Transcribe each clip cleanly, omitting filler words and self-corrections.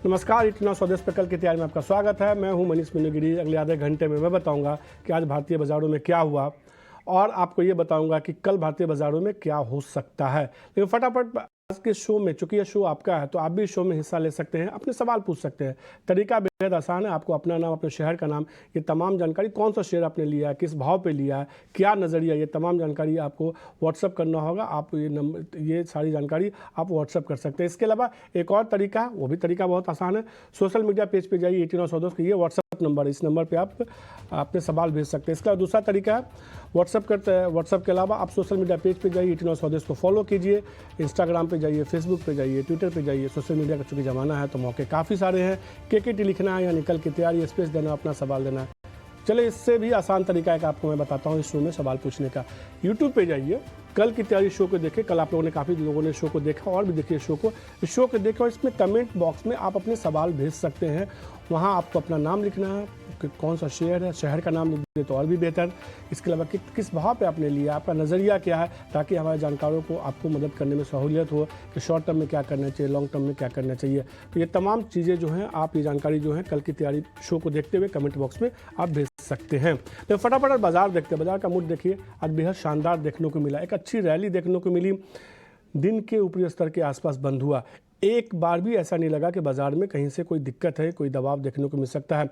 नमस्कार, इतना स्वदेश पे कल की तैयारी में आपका स्वागत है। मैं हूं मनीष मीनूगिरी। अगले आधे घंटे में मैं बताऊंगा कि आज भारतीय बाजारों में क्या हुआ और आपको ये बताऊंगा कि कल भारतीय बाजारों में क्या हो सकता है। लेकिन फटाफट आज के शो में, चूंकि ये शो आपका है तो आप भी शो में हिस्सा ले सकते हैं, अपने सवाल पूछ सकते हैं। तरीका बेहद आसान है। आपको अपना नाम, अपने शहर का नाम, ये तमाम जानकारी, कौन सा शेयर आपने लिया है, किस भाव पे लिया है, क्या नज़रिया, ये तमाम जानकारी आपको व्हाट्सअप करना होगा। आप ये सारी जानकारी आप व्हाट्सअप कर सकते हैं। इसके अलावा एक और तरीका है, वो भी तरीका बहुत आसान है। सोशल मीडिया पेज पे जाइए, 18 सौ दोस्त, ये व्हाट्सअप नंबर है, इस नंबर पे आप अपने सवाल भेज सकते हैं। इसका दूसरा तरीका है व्हाट्सअप करते हैं। व्हाट्सअप के अलावा आप सोशल मीडिया पेज पे जाइए, 18 सौ दोस्त को फॉलो कीजिए, इंस्टाग्राम पे जाइए, फेसबुक पे जाइए, ट्विटर पे जाइए। सोशल मीडिया का चूंकि ज़माना है तो मौके काफ़ी सारे हैं। केकेटी लिखना है या निकल की तैयारी, स्पेस देना, अपना सवाल देना है। चलिए, इससे भी आसान तरीका है कि आपको मैं बताता हूँ इस शो में सवाल पूछने का। यूट्यूब पे जाइए, कल की तैयारी शो को देखें। कल आप लोगों ने, काफ़ी लोगों ने शो को देखा और भी देखिए शो को। इस शो को देखें और इसमें कमेंट बॉक्स में आप अपने सवाल भेज सकते हैं। वहाँ आपको अपना नाम लिखना है कि कौन सा शेयर है, शहर का नाम लिख दे तो और भी बेहतर। इसके अलावा किस भाव पे आपने लिया, आपका नज़रिया क्या है, ताकि हमारे जानकारों को आपको मदद करने में सहूलियत हो कि शॉर्ट टर्म में क्या करना चाहिए, लॉन्ग टर्म में क्या करना चाहिए। तो ये तमाम चीज़ें जो हैं, आप ये जानकारी जो है कल की तैयारी शो को देखते हुए कमेंट बॉक्स में आप भेज सकते हैं। तो फटाफट बाजार देखते हैं। बाजार का मूड देखिए, आज बेहद शानदार देखने को मिला। एक अच्छी रैली देखने को मिली, दिन के ऊपरी स्तर के आसपास बंद हुआ। एक बार भी ऐसा नहीं लगा कि बाजार में कहीं से कोई दिक्कत है, कोई दबाव देखने को मिल सकता है।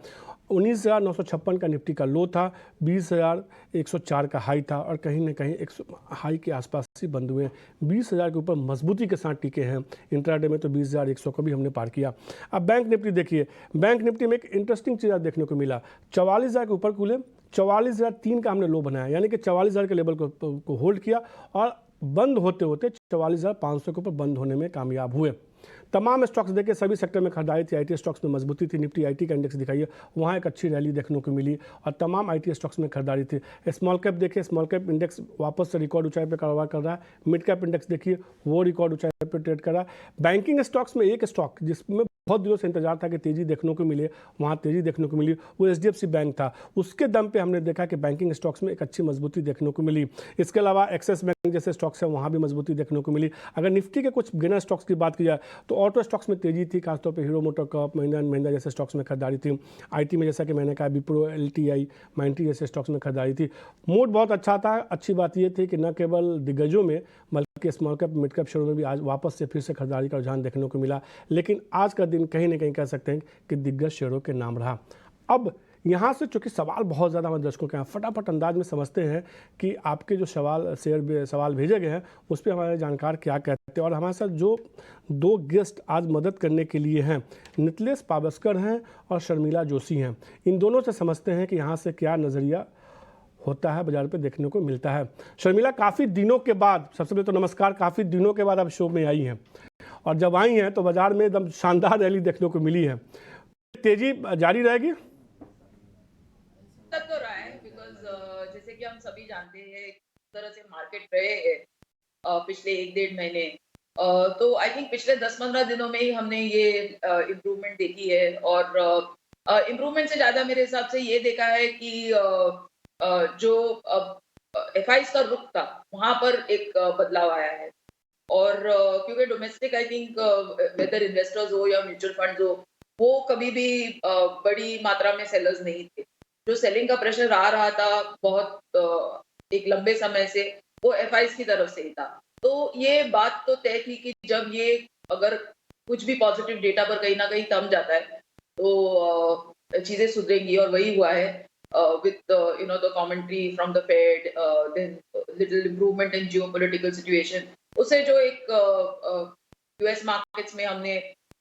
19,956 का निफ्टी का लो था, 20,104 का हाई था और कहीं ना कहीं 100 हाई के आसपास ही बंद हुए हैं। 20,000 के ऊपर मजबूती के साथ टिके हैं। इंट्राडे में तो 20,100 को भी हमने पार किया। अब बैंक निफ्टी देखिए, बैंक निफ्टी में एक इंटरेस्टिंग चीज़ देखने को मिला। 44,000 के ऊपर खुले, 44,003 का हमने लो बनाया, यानी कि 44,000 के लेवल को होल्ड किया और बंद होते होते 44,500 के ऊपर बंद होने में कामयाब हुए। तमाम स्टॉक्स देखे, सभी सेक्टर में खरीदारी थी। आईटी स्टॉक्स में मजबूती थी। निफ्टी आईटी का इंडेक्स दिखाइए, वहाँ एक अच्छी रैली देखने को मिली और तमाम आईटी स्टॉक्स में खरीदारी थी। स्मॉल कैप देखिए, स्मॉल कैप इंडेक्स वापस से रिकॉर्ड ऊंचाई पर कारोबार कर रहा है। मिड कैप इंडेक्स देखिए, वो रिकॉर्ड ऊंचाई पर ट्रेड कर रहा है। बैंकिंग स्टॉक्स में एक स्टॉक जिसमें बहुत दिनों से इंतजार था कि तेजी देखने को मिले, वहाँ तेजी देखने को मिली, वो एचडीएफसी बैंक था। उसके दम पे हमने देखा कि बैंकिंग स्टॉक्स में एक अच्छी मजबूती देखने को मिली। इसके अलावा एक्सिस बैंक जैसे स्टॉक्स हैं, वहाँ भी मजबूती देखने को मिली। अगर निफ्टी के कुछ गिना स्टॉक्स की बात की जाए तो ऑटो स्टॉक्स में तेजी थी, खासतौर पर hero motor Corp, Mahindra and Mahindra जैसे स्टॉक्स में खरीदारी थी। आईटी में जैसा कि मैंने कहा, विप्रो, एलटीआई, माइंट्री जैसे स्टॉक्स में खरीदारी थी। मूड बहुत अच्छा था। अच्छी बात यह थी कि न केवल दिग्गजों में बल्कि स्मॉल कैप, मिड कैप शेयरों में भी आज वापस से फिर से खरीदारी का रुझान देखने को मिला। लेकिन आज का दिन कहीं ना कहीं कह सकते हैं कि दिग्गज शेयरों के नाम रहा। अब यहाँ से चूंकि सवाल बहुत ज़्यादा हमारे दर्शकों के हैं, फटाफट अंदाज में समझते हैं कि आपके जो सवाल भेजे गए हैं उस पर हमारे जानकार क्या कहते हैं। और हमारे साथ जो दो गेस्ट आज मदद करने के लिए हैं, नितलेश पावस्कर हैं और शर्मिला जोशी हैं। इन दोनों से समझते हैं कि यहाँ से क्या नज़रिया होता है, बाजार पे देखने को मिलता है। शर्मिला, काफ़ी दिनों के बाद, सबसे पहले तो नमस्कार, काफ़ी दिनों के बाद आप शो में आई हैं और जब आई हैं तो बाजार में एकदम शानदार रैली देखने को मिली है। तेजी जारी रहेगी? तो रहा है, बिकॉज जैसे कि हम सभी जानते हैं किस तरह से मार्केट रहे हैं पिछले 1-1.5 महीने। तो आई थिंक पिछले 10-15 दिनों में ही हमने ये इम्प्रूवमेंट देखी है और इम्प्रूवमेंट से ज्यादा मेरे हिसाब से ये देखा है कि जो एफआईज का रुख था वहां पर एक बदलाव आया है। और क्योंकि domestic, I think whether investors हो या म्यूचुअल फंड्स हो, वो कभी भी बड़ी मात्रा में सेलर्स नहीं थे। जो सेलिंग का प्रेशर आ रहा था बहुत एक लंबे समय से, वो एफआईज की तरफ से ही था। तो ये बात तो तय थी कि जब ये अगर कुछ भी पॉजिटिव डेटा पर कहीं ना कहीं थम जाता है तो चीजें सुधरेंगी, और वही हुआ है with the commentary from the Fed, then little improvement in geopolitical situation, उससे जो एक यूएस मार्केट्स में हमने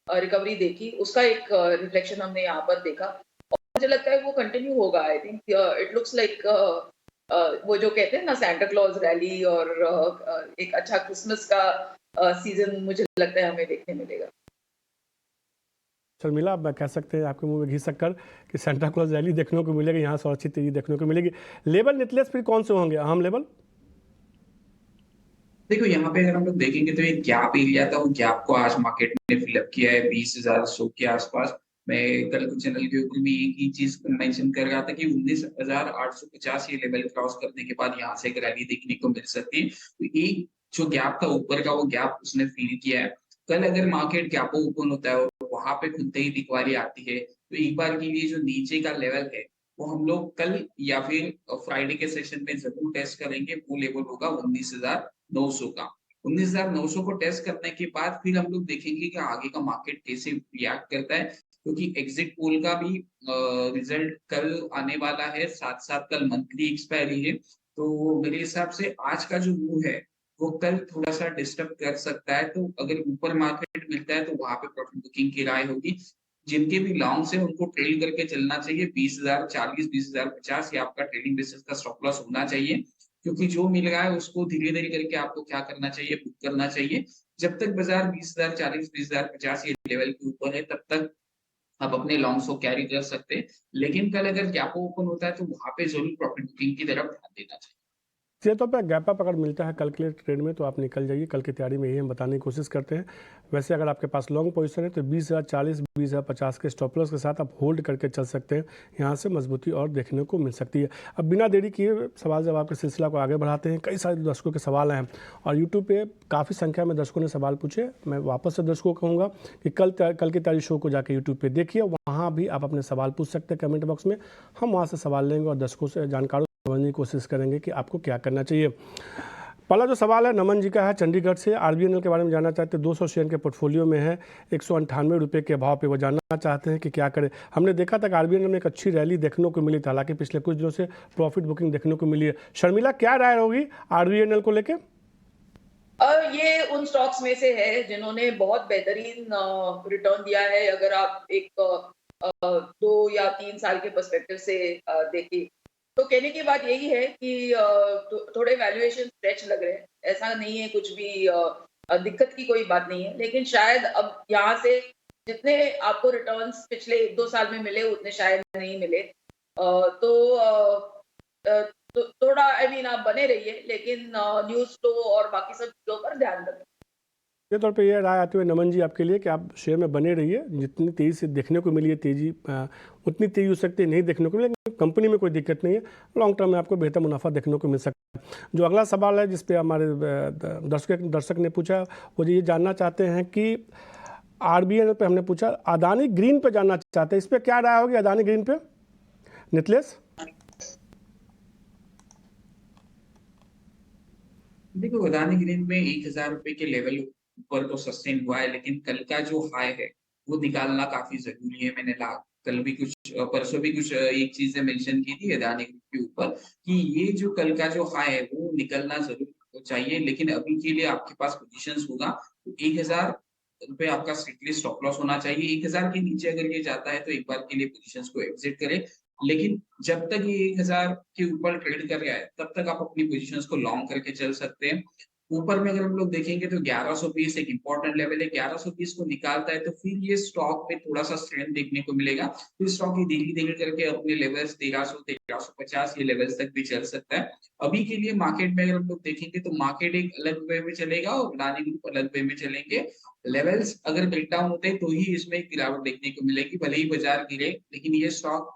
रिकवरी देखी, उसका एक रिफ्लेक्शन हमने यहाँ पर देखा और मुझे लगता है वो कंटिन्यू होगा। I think it looks like वो जो कहते हैं ना, सैंटा क्लॉज रैली और एक अच्छा क्रिसमस का सीजन मुझे लगता है हमें देखने मिलेगा। शर्मिला, आप कह सकते हैं आपके मुंह में घी शक्कर कि सेंटा क्लॉज रैली देखने को मिलेगी, यहाँ से अच्छी तेजी देखने को मिलेगी। लेवल नितलेश फिर कौन से होंगे अहम लेवल? देखो, यहाँ पे अगर हम लोग देखेंगे तो एक गैप एरिया था, वो गैप को आज मार्केट ने फिलअप किया है 20,100 के आसपास। मैं कल कुछ चैनल के ऊपर में एक ही चीज मेंशन कर रहा था कि 19,850 ये लेवल क्रॉस करने के बाद यहाँ से एक रैली देखने को मिल सकती है। तो एक जो गैप था ऊपर का, वो गैप उसने फील किया है। कल अगर मार्केट गैप ओपन होता है और वहां पे खुलते ही बिकवाली आती है। तो एक बार के लिए जो नीचे का लेवल है वो हम लोग कल या फिर फ्राइडे के सेशन में जरूर टेस्ट करेंगे। वो लेवल होगा 19,900 का। 19,900 को टेस्ट करने के बाद फिर हम लोग देखेंगे कि आगे का मार्केट कैसे रिएक्ट करता है, क्योंकि एग्जिट पोल का भी रिजल्ट कल आने वाला है, साथ साथ कल मंथली एक्सपायरी है। तो मेरे हिसाब से आज का जो मूव है वो कल थोड़ा सा डिस्टर्ब कर सकता है। तो अगर ऊपर मार्केट मिलता है तो वहां पे प्रॉफिट बुकिंग की राय होगी। जिनके भी लॉन्ग से उनको ट्रेल करके चलना चाहिए। 20,040, 20,050 ये आपका ट्रेडिंग बेसिस का स्टॉप लॉस होना चाहिए, क्योंकि जो मिल रहा है उसको धीरे धीरे करके आपको क्या करना चाहिए, बुक करना चाहिए। जब तक बाजार 20,040, 20,050 ये लेवल के ऊपर है तब तक आप अपने लॉन्ग्स को कैरी कर सकते हैं। लेकिन कल अगर गैप ओपन होता है तो वहां पे जरूर प्रॉफिट बुकिंग की तरफ ध्यान देना चाहिए। सीधे तौर पर गैप अप अगर मिलता है कल के लिए ट्रेड में तो आप निकल जाइए। कल की तैयारी में यही हम बताने की कोशिश करते हैं। वैसे अगर आपके पास लॉन्ग पोजीशन है तो 20,040, 20,050 के स्टॉप लॉस के साथ आप होल्ड करके चल सकते हैं। यहाँ से मजबूती और देखने को मिल सकती है। अब बिना देरी किए सवाल जवाब के सिलसिला को आगे बढ़ाते हैं। कई सारे दर्शकों के सवाल हैं और यूट्यूब पे काफ़ी संख्या में दर्शकों ने सवाल पूछे। मैं वापस से दर्शकों को कहूँगा कि कल की तैयारी शो को जाकर यूट्यूब पर देखिए, वहाँ भी आप अपने सवाल पूछ सकते हैं कमेंट बॉक्स में। हम वहाँ से सवाल लेंगे और दर्शकों से जानकारों समझने की कोशिश करेंगे कि आपको क्या करना चाहिए। पहला जो सवाल है नमन जी का है चंडीगढ़ से। आरबीएनएल के बारे में जानना चाहते हैं। 200 शेयर के पोर्टफोलियो में है, 198 रुपये के भाव पे वो जानना चाहते हैं कि क्या करें। हमने देखा था कि आरबीएनएल में एक अच्छी रैली देखने को मिली थी, हालांकि पिछले कुछ दिनों से प्रॉफिट बुकिंग देखने को मिली है। शर्मिला, क्या राय होगी आरबीएनएल को लेकर? ये उन स्टॉक्स में से है जिन्होंने बहुत बेहतरीन रिटर्न दिया है। अगर आप एक 2 या 3 साल के पर्सपेक्टिव से देखें तो कहने की बात यही है कि थोड़े वैल्यूएशन स्ट्रेच लग रहे हैं। ऐसा नहीं है कुछ भी दिक्कत की कोई बात नहीं है, लेकिन शायद अब यहाँ से जितने आपको रिटर्न्स पिछले 1-2 साल में मिले उतने शायद नहीं मिले। तो थोड़ा आप बने रहिए, लेकिन न्यूज़ फ्लो और बाकी सब चीज़ों पर ध्यान रखें। ये तौर पे ये राय आते हुए नमन जी आपके लिए कि आप शेयर में बने रहिए। जितनी तेज़ी से देखने को मिली है तेज़ी उतनी तेज़ी हो सकती है नहीं देखने को मिले, लेकिन कंपनी में कोई दिक्कत नहीं है। लॉन्ग टर्म में आपको बेहतर मुनाफा देखने को मिल सकता है। जो अगला सवाल है जिस पे हमारे दर्शक ने पूछा, वो ये जानना चाहते हैं कि आरबीएल पे हमने पूछा, अदानी ग्रीन पे जानना चाहते हैं। इस पर क्या राय होगी अदानी ग्रीन पे, नितलेश? देखो, अदानी ग्रीन में 1,000 रुपए के लेवल ऊपर तो सस्टेन हुआ है, लेकिन कल का जो हाई है वो निकालना काफी जरूरी है। मैंने कल भी कुछ परसों भी कुछ एक चीजें मेंशन की थी अदानी ग्रुप के ऊपर कि ये जो कल का जो हाई है वो निकलना जरूर चाहिए। लेकिन अभी के लिए आपके पास पोजीशंस होगा तो 1,000 रुपए आपका स्ट्रिक्टली स्टॉप लॉस होना चाहिए। 1,000 के नीचे अगर ये जाता है तो एक बार के लिए पोजीशंस को एग्जिट करें। लेकिन जब तक ये 1,000 के ऊपर ट्रेड कर रहा है तब तक आप अपनी पोजीशंस को लॉन्ग करके चल सकते हैं। ऊपर में अगर हम लोग देखेंगे तो 1120 एक इंपॉर्टेंट लेवल है। 1120 को निकालता है तो फिर ये स्टॉक में थोड़ा सा स्ट्रेंथ देखने को मिलेगा। फिर स्टॉक ये धीरे धीरे करके अपने लेवल्स 1300, 1350 ये लेवल्स तक भी चल सकता है। अभी के लिए मार्केट में अगर हम लोग देखेंगे तो मार्केट एक अलग वे में चलेगा और अदानी ग्रुप अलग वे में चलेंगे। लेवल्स अगर ब्रेक डाउन होते हैं तो ही इसमें एक गिरावट देखने को मिलेगी। भले ही बाजार गिरे लेकिन ये स्टॉक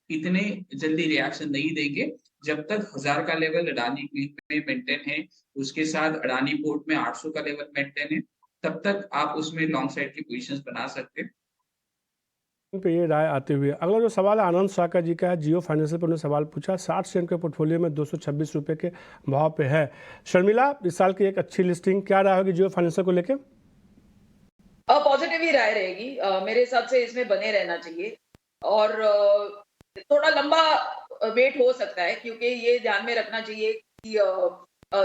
इतने जल्दी रिएक्शन नहीं देंगे। जब तक 1,000 का लेवल अडानी ग्रीन में मेंटेन है, उसके साथ अडानी पोर्ट में 800 का लेवल मेंटेन है, तब तक आप उसमें लॉन्ग साइड की पोजीशंस बना सकते हैं। पे ये राय आते हुए अगला जो सवाल है आनंद साका जी का है। जियो फाइनेंशियल पर उन्होंने सवाल पूछा, 60 शेयर के पोर्टफोलियो में 226 रुपये के भाव पे है। शर्मिला, इस साल की एक अच्छी लिस्टिंग, क्या राय होगी जियो फाइनेंशियल को लेकर? पॉजिटिव ही राय रहेगी। मेरे हिसाब से इसमें बने रहना चाहिए और थोड़ा लंबा वेट हो सकता है, क्योंकि ये ध्यान में रखना चाहिए कि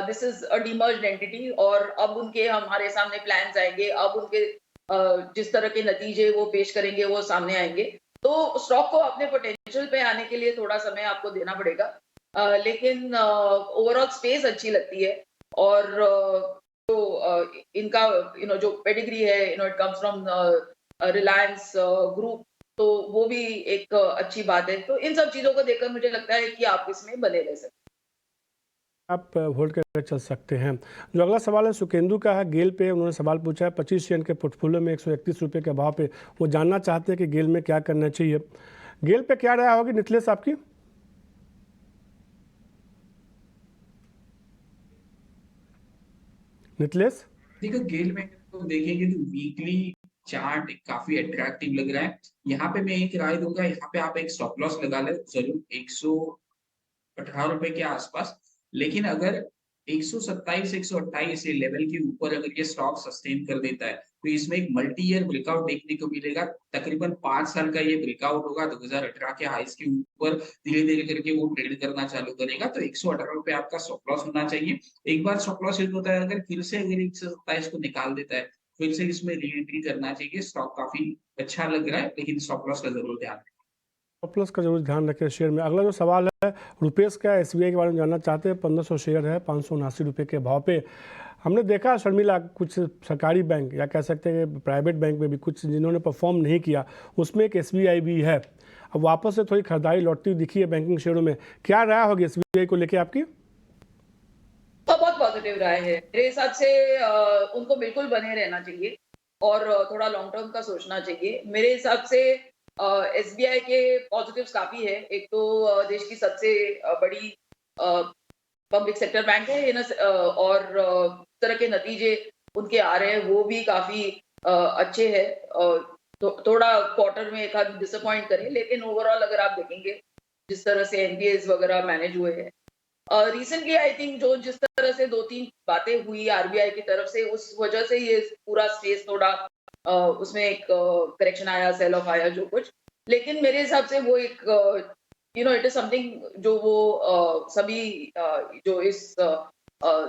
दिस इज अ डीमर्ज्ड एंटिटी और अब उनके हमारे सामने प्लान्स आएंगे। अब उनके जिस तरह के नतीजे वो पेश करेंगे वो सामने आएंगे, तो स्टॉक को अपने पोटेंशियल पे आने के लिए थोड़ा समय आपको देना पड़ेगा। लेकिन ओवरऑल स्पेस अच्छी लगती है और इनका जो पेडिग्री है, it comes from Reliance group, तो वो भी एक अच्छी बात है। तो इन सब चीजों को देखकर मुझे लगता है कि आप इसमें बने रह सकते हैं। आप होल्ड करके चल सकते हैं। जो अगला सवाल है सुकेंदु का है गेल पे। उन्होंने सवाल पूछा है 25 शेयर के पोर्टफोलियो में 131 रुपये के भाव पे वो जानना चाहते हैं कि गेल में क्या करना चाहिए। गेल पे क्या राय होगी नितलेश आपकी? नितलेश? देखो, गेल में तो देखेंगे तो वीकली चार्ट काफी अट्रैक्टिव लग रहा है। यहाँ पे मैं एक राय दूंगा, यहाँ पे आप एक स्टॉप लॉस लगा ले जरूर 118 रुपए के आसपास। लेकिन अगर 127 128 ये लेवल के ऊपर अगर ये स्टॉक सस्टेन कर देता है तो इसमें एक मल्टी ईयर ब्रेकआउट देखने को मिलेगा। तकरीबन 5 साल का ये ब्रेकआउट होगा। 2018 के हाईस के ऊपर धीरे धीरे करके वो ट्रेड करना चालू करेगा। तो 118 रुपए आपका स्टॉप लॉस होना चाहिए। एक बार स्टॉप लॉस हिट होता है, अगर फिर से अगर 127 को निकाल देता है, फिर से इसमें री एंट्री करना चाहिए। स्टॉक काफी अच्छा लग रहा है, लेकिन स्टॉप लॉस का जरूर ध्यान रखें। प्लस का जरूर ध्यान रखें शेयर में। अगला जो सवाल है रुपेश का, एसबीआई के बारे में जानना चाहते हैं। 1500 शेयर है 579 रुपये के भाव पे। हमने देखा शर्मिला कुछ सरकारी बैंक या कह सकते हैं कि प्राइवेट बैंक में भी कुछ जिन्होंने परफॉर्म नहीं किया, उसमें एक एसबीआई भी है। अब वापस से थोड़ी खरीदारी लौटती दिखी है बैंकिंग शेयरों में। क्या राय होगी एसबीआई को लेके आपकी? तो बहुत पॉजिटिव राय है मेरे हिसाब से। उनको बिल्कुल बने रहना चाहिए और थोड़ा लॉन्ग टर्म का सोचना चाहिए। मेरे हिसाब से एसबीआई के पॉजिटिव्स काफी है। एक तो देश की सबसे बड़ी पब्लिक सेक्टर बैंक है और तरह के नतीजे उनके आ रहे हैं वो भी काफी अच्छे हैं। थोड़ा क्वार्टर में एक आध डिसअपॉइंट करे, लेकिन ओवरऑल अगर आप देखेंगे जिस तरह से एनपीएस वगैरह मैनेज हुए हैं रिसेंटली, आई थिंक जो जिस तरह से 2-3 बातें हुई आरबीआई की तरफ से, उस वजह से ये पूरा स्पेस थोड़ा उसमें एक करेक्शन आया, सेल ऑफ आया जो कुछ। लेकिन मेरे हिसाब से वो एक इट इज समथिंग जो वो सभी जो इस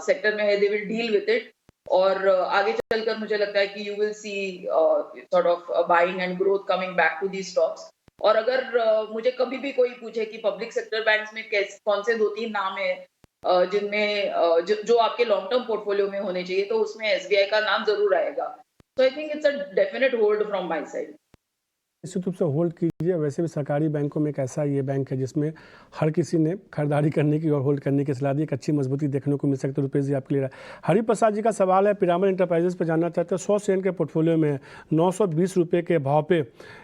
सेक्टर में है they will deal with it. और आगे चलकर मुझे लगता है कि you will see sort of buying and growth coming back to the stocks. और अगर मुझे कभी भी कोई पूछे कि पब्लिक सेक्टर बैंक्स में कौन से 2-3 नाम है जिनमें जो आपके लॉन्ग टर्म पोर्टफोलियो में होने चाहिए, तो उसमें एसबीआई का नाम जरूर आएगा। तो I think it's a definite hold from my side. निश्चित रूप से होल्ड कीजिए। वैसे भी सरकारी बैंकों में एक ऐसा ये बैंक है जिसमें हर किसी ने खरीदारी करने की और होल्ड करने की सलाह दी। एक अच्छी मजबूती देखने को मिल सकती है। रुपेश जी आपके लिए हरिप्रसाद जी का सवाल है, पिरामल इंटरप्राइजेस पर जानना चाहते हैं। 100 शेयर के पोर्टफोलियो में है 920 रुपये के भाव पे।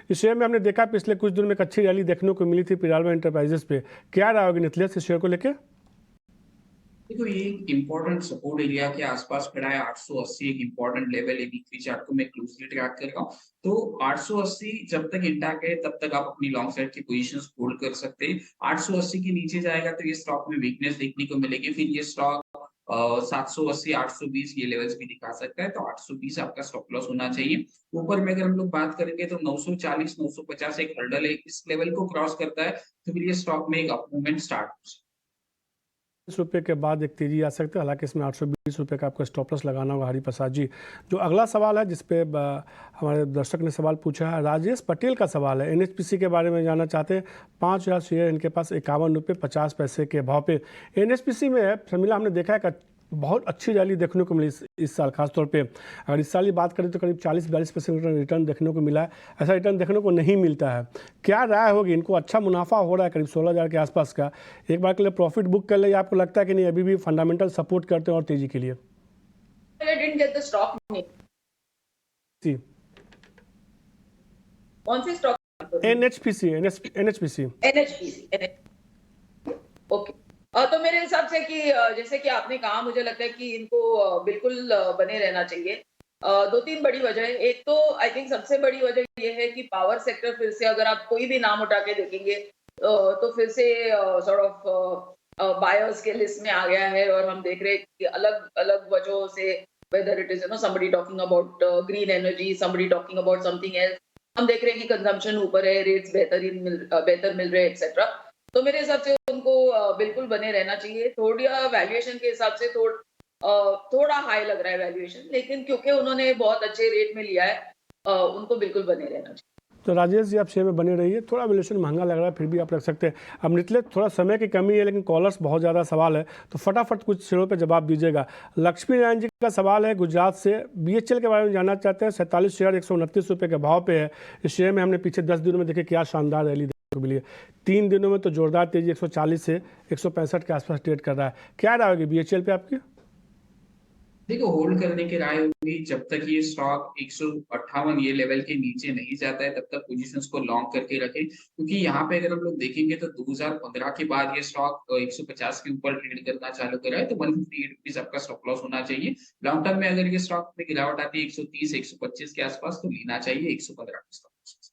इस शेयर में हमने देखा पिछले कुछ दिनों में एक अच्छी रैली देखने को मिली थी पिरामल इंटरप्राइजेस पे। क्या राय होगी निखिलेश इस शेयर को लेकर? देखो, ये एक इम्पोर्टेंट सपोर्ट एरिया के आसपास खड़ा है। 880 एक इम्पोर्टेंट लेवल है। वीकली चार्ट को मैं क्लोजली ट्रैक कर रहा हूँ। तो 880 जब तक इंटैक्ट है तब तक आप अपनी लॉन्ग साइड की पोजीशंस होल्ड कर सकते हैं। 880 के नीचे जाएगा तो ये स्टॉक में वीकनेस देखने को मिलेगी। फिर ये स्टॉक 780 820 ये लेवल्स भी दिखा सकता है। तो 820 आपका स्टॉप लॉस होना चाहिए। ऊपर में अगर हम लोग बात करेंगे तो 940 950 एक हर्डल है। इस लेवल को क्रॉस करता है तो फिर ये स्टॉक में एक अप मूवमेंट स्टार्ट हो सकता है। 20 रुपये के बाद एक तेजी आ सकती है। हालांकि इसमें 820 रुपये का आपको स्टॉप लॉस लगाना होगा। हरिप्रसाद जी, जो अगला सवाल है जिसपे हमारे दर्शक ने सवाल पूछा है, राजेश पटेल का सवाल है। एनएचपीसी के बारे में जानना चाहते हैं। 5000 शेयर इनके पास 51 रुपये 50 पैसे के भाव पे एनएचपीसी में है। शर्मिला, हमने देखा है बहुत अच्छी रैली देखने को मिली इस साल। खासतौर पे अगर इस साल की बात करें तो करीब 40-42% रिटर्न देखने को मिला है। ऐसा रिटर्न देखने को नहीं मिलता है। क्या राय होगी? इनको अच्छा मुनाफा हो रहा है करीब 16,000 के आसपास का। एक बार के लिए प्रॉफिट बुक कर ले, आपको लगता है कि नहीं अभी भी फंडामेंटल सपोर्ट करते हैं और तेजी के लिए? I didn't get the stock name. जी, कौन से स्टॉक? एनएचपीसी। ओके। तो मेरे हिसाब से कि जैसे कि आपने कहा, मुझे लगता है कि इनको बिल्कुल बने रहना चाहिए। 2-3 बड़ी वजह है। एक तो आई थिंक सबसे बड़ी वजह ये है कि पावर सेक्टर फिर से अगर आप कोई भी नाम उठा के देखेंगे तो फिर से सॉर्ट ऑफ बायर्स के लिस्ट में आ गया है। और हम देख रहे हैं कि अलग अलग वजहों से, whether it is somebody talking about green energy, somebody talking about something else, हम देख रहे हैं कि कंजम्पशन ऊपर है, रेट्स बेहतर मिल रहे हैं एक्सेट्रा। तो मेरे हिसाब से उनको बिल्कुल बने रहना चाहिए। थोड़ा वैल्यूएशन के हिसाब से थोड़ा हाई लग रहा है वैल्यूएशन, लेकिन क्योंकि उन्होंने बहुत अच्छे रेट में लिया है उनको बिल्कुल बने रहना चाहिए। तो राजेश जी, आप शेयर में बने रहिए। थोड़ा वैल्यूएशन महंगा लग रहा है, फिर भी आप रख सकते हैं। अब निकले थोड़ा समय की कमी है, लेकिन कॉलर्स बहुत ज़्यादा सवाल है, तो फटाफट कुछ शेयरों पे जवाब दीजिएगा। लक्ष्मी नारायण जी का सवाल है गुजरात से। बीएचएल के बारे में जानना चाहते हैं। 47 शेयर 129 रुपये के भाव पे है। इस शेयर में हमने पिछले 10 दिनों में देखे क्या शानदार रैली देखने को मिली है। 3 दिनों में तो जोरदार तेजी 140 से 165 के आसपास ट्रेड कर रहा है। क्या राय होगी बीएचएल पे आपकी? देखो, होल्ड करने की राय होगी जब तक ये स्टॉक 158 ये लेवल के नीचे नहीं जाता है, तब तक पोजीशंस को लॉन्ग करके रखें, क्योंकि यहाँ पे अगर हम लोग देखेंगे तो 2015 के बाद ये स्टॉक 150 के ऊपर ट्रेड करना चालू करा है, तो 158 रुपीज आपका स्टॉप लॉस होना चाहिए। लॉन्ग टर्म में अगर ये स्टॉक में गिरावट आती है 130 125 के आसपास, तो लेना चाहिए 115 का स्टॉप लॉस।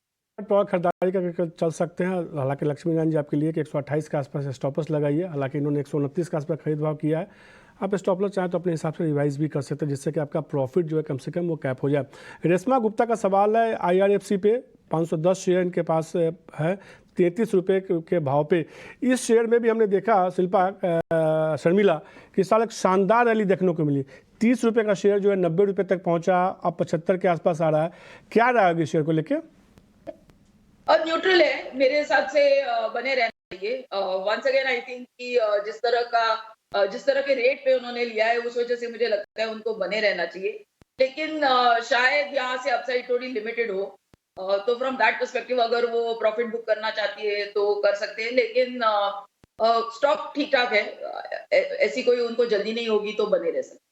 और खरीदारी करके चल सकते हैं। हालांकि लक्ष्मी नारायण जी आपके लिए कि 128 के आसपास स्टॉपर्स लगाइए, हालांकि इन्होंने 129 के आसपास खरीद भाव किया है। आप स्टॉप लॉस चाहें तो अपने हिसाब से रिवाइज भी कर सकते हैं, जिससे कि आपका प्रॉफिट जो है कम से कम वो कैप हो जाए। रेशमा गुप्ता का सवाल है IRFC पे 510 शेयर इनके पास है 33 रुपये के भाव पे। इस शेयर में भी हमने देखा शिल्पा शर्मिला कि साल एक शानदार रैली देखने को मिली। 30 रुपये का शेयर जो है 90 रुपये तक पहुंचा, अब 75 के आसपास आ रहा है। क्या राय होगी शेयर को लेकर? और न्यूट्रल है मेरे हिसाब से, बने रहना चाहिए। वंस अगेन आई थिंक कि जिस तरह के रेट पे उन्होंने लिया है, उस वजह से मुझे लगता है उनको बने रहना चाहिए। लेकिन शायद यहाँ से अपसाइड थोड़ी लिमिटेड हो, तो फ्रॉम दैट पर्सपेक्टिव अगर वो प्रॉफिट बुक करना चाहती है तो कर सकते हैं। लेकिन स्टॉक ठीक ठाक है, ऐसी कोई उनको जल्दी नहीं होगी तो बने रह सकते।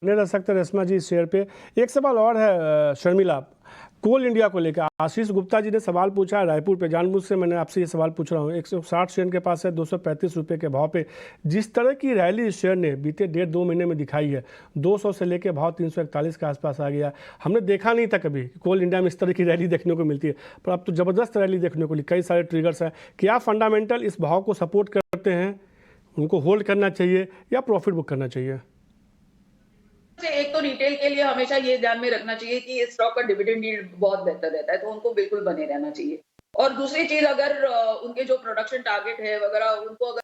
बने रह सकते रेशमा जी इस शेयर पे। एक सवाल और है शर्मिला, कोल इंडिया को लेकर आशीष गुप्ता जी ने सवाल पूछा है रायपुर पे। जानबूझ से मैंने आपसे ये सवाल पूछ रहा हूँ। 160 शेयर के पास है 235 रुपये के भाव पे। जिस तरह की रैली इस शेयर ने बीते 1.5-2 महीने में दिखाई है, 200 से लेकर भाव 341 के आसपास आ गया। हमने देखा नहीं था कभी कोल इंडिया में इस तरह की रैली देखने को मिलती है, पर अब तो ज़बरदस्त रैली देखने को मिली। कई सारे ट्रिगर्स हैं। क्या फंडामेंटल इस भाव को सपोर्ट करते हैं? उनको होल्ड करना चाहिए या प्रॉफिट बुक करना चाहिए? एक तो रिटेल के लिए हमेशा ये ध्यान में रखना चाहिए कि इस स्टॉक का डिविडेंड यील्ड बहुत बेहतर रहता है, तो उनको बिल्कुल बने रहना चाहिए। और दूसरी चीज, अगर उनके जो प्रोडक्शन टारगेट है वगैरह, उनको अगर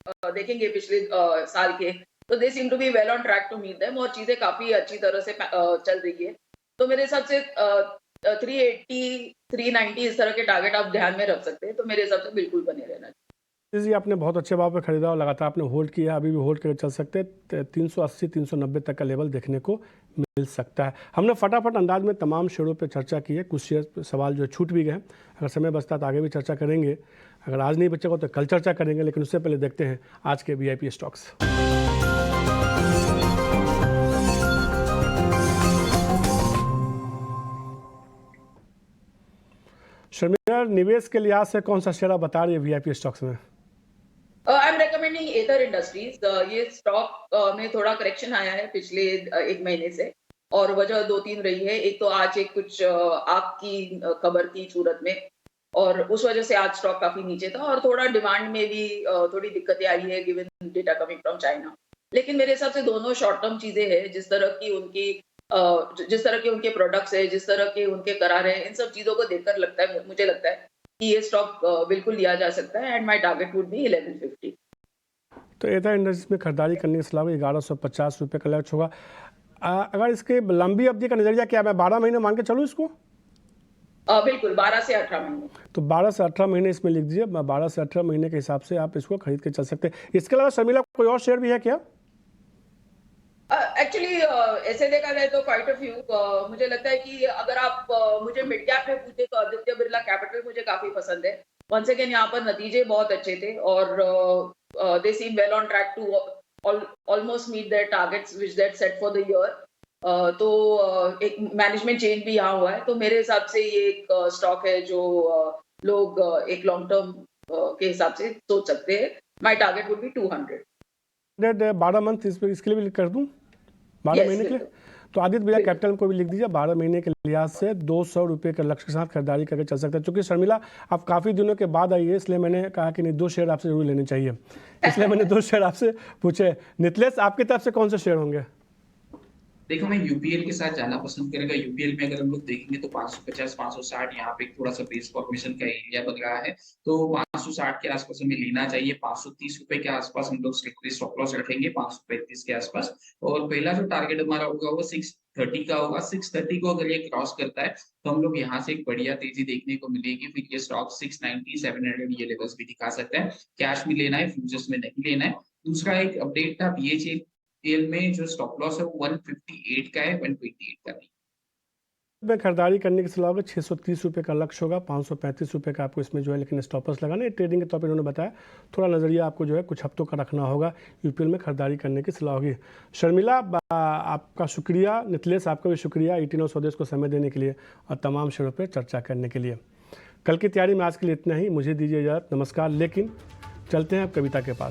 आप देखेंगे पिछले साल के, तो they seem to be well on track to meet them, और चीजें काफी अच्छी तरह से चल रही है। तो मेरे हिसाब से 380 390 इस तरह के टारगेट आप ध्यान में रख सकते हैं, तो मेरे हिसाब से बिल्कुल बने रहना चाहिए। जी, आपने बहुत अच्छे भाव पे खरीदा और लगातार आपने होल्ड किया, अभी भी होल्ड करके चल सकते हैं। 380 390 तक का लेवल देखने को मिल सकता है। हमने फटाफट अंदाज में तमाम शेयरों पे चर्चा की है। कुछ शेयर सवाल जो छूट भी गए हैं, अगर समय बचता तो आगे भी चर्चा करेंगे। अगर आज नहीं बचेगा तो कल चर्चा करेंगे, लेकिन उससे पहले देखते हैं आज के VIP स्टॉक्स। शर्मिला, निवेश के लिहाज से कौन सा शेयर आप बता रही है VIP स्टॉक्स में? I am recommending Aether Industries. ये स्टॉक में थोड़ा करेक्शन आया है पिछले 1 महीने से, और वजह 2-3 रही है। एक तो आज एक कुछ आग की खबर थी सूरत में, और उस वजह से आज स्टॉक काफी नीचे था, और थोड़ा डिमांड में भी थोड़ी दिक्कतें आई है given data coming from China. लेकिन मेरे हिसाब से दोनों शॉर्ट टर्म चीजें हैं। जिस तरह के उनके प्रोडक्ट्स है, जिस तरह के उनके करार है, इन सब चीजों को देखकर मुझे लगता है कि ये स्टॉक बिल्कुल लिया जा सकता है, and my target would be 1150। तो एथा इंडस्ट्रीज में खरीदारी करने के सलाह 1150 रुपये का लक्ष्य होगा। अगर इसके लंबी अवधि का नजरिया क्या है, मैं 12 महीने मान के चलूँ इसको? बिल्कुल 12 से 18 महीने। तो 12 से 18 महीने इसमें लिख दीजिए। 12 से 18 महीने के हिसाब से आप इसको खरीद के चल सकते हैं। इसके अलावा शर्मिला कोई और शेयर भी है क्या? एक्चुअली ऐसे देखा जाए तो क्वाइट अ फ्यू। मुझे लगता है कि अगर आप मुझे मिड कैप में पूछे तो आदित्य बिरला कैपिटल मुझे काफी पसंद है। वंस अगेन यहाँ पर नतीजे बहुत अच्छे थे, और they seem well on track to almost meet their targets which they set for the year. तो एक मैनेजमेंट चेंज भी यहाँ हुआ है, तो मेरे हिसाब से ये एक स्टॉक है जो लोग एक लॉन्ग टर्म के हिसाब से सोच सकते हैं। My target would be 200। 12 month इसके लिए भी कर दूं, 12 महीने के लिए? तो आदित्य बिरला कैपिटल को भी लिख दीजिए। 12 महीने के लिहाज से 200 रुपये के लक्ष्य के साथ खरीदारी करके चल सकते हैं। चूंकि शर्मिला आप काफ़ी दिनों के बाद आई है, इसलिए मैंने कहा कि नहीं 2 शेयर आपसे जरूर लेने चाहिए, इसलिए मैंने 2 शेयर आपसे पूछे। नितलेश, आपकी तरफ से कौन से शेयर होंगे? देखो, मैं यूपीएल के साथ जाना पसंद करेगा। यूपीएल में अगर हम लोग देखेंगे तो 550 560 यहाँ पे थोड़ा सा बेस फॉर्मेशन का एरिया बन रहा है, तो 560 के आसपास हमें लेना चाहिए। 530 रुपए के आसपास हम लोग स्ट्रिक्टली स्टॉप लॉस रखेंगे, 535 के आसपास। और पहला जो टारगेट हमारा होगा वो 630 का होगा। 630 को अगर ये क्रॉस करता है तो हम लोग यहाँ से एक बढ़िया तेजी देखने को मिलेगी। फिर ये स्टॉक 690 700 ये लेवल्स भी दिखा सकता है। कैश में लेना है, फ्यूचर्स में नहीं लेना है। दूसरा एक अपडेट था, BHEL में जो स्टॉप लॉस है वो 158 का है, 128 का नहीं। में खरीदारी करने की सलाह होगी। 630 रुपये का लक्ष्य होगा, 535 रुपये का आपको इसमें जो है लेकिन स्टॉपर्स लगाना है। ट्रेडिंग के तौर पर इन्होंने बताया थोड़ा नज़रिया आपको जो है कुछ हफ्तों का रखना होगा। यूपीएल में खरीदारी करने की सलाह होगी। शर्मिला आपका शुक्रिया, नितलेश आपका भी शुक्रिया 18 और स्वदेश को समय देने के लिए और तमाम शेयरों पर चर्चा करने के लिए। कल की तैयारी में आज के लिए इतना ही, मुझे दीजिए इजाज़त, नमस्कार। लेकिन चलते हैं अब कविता के पास।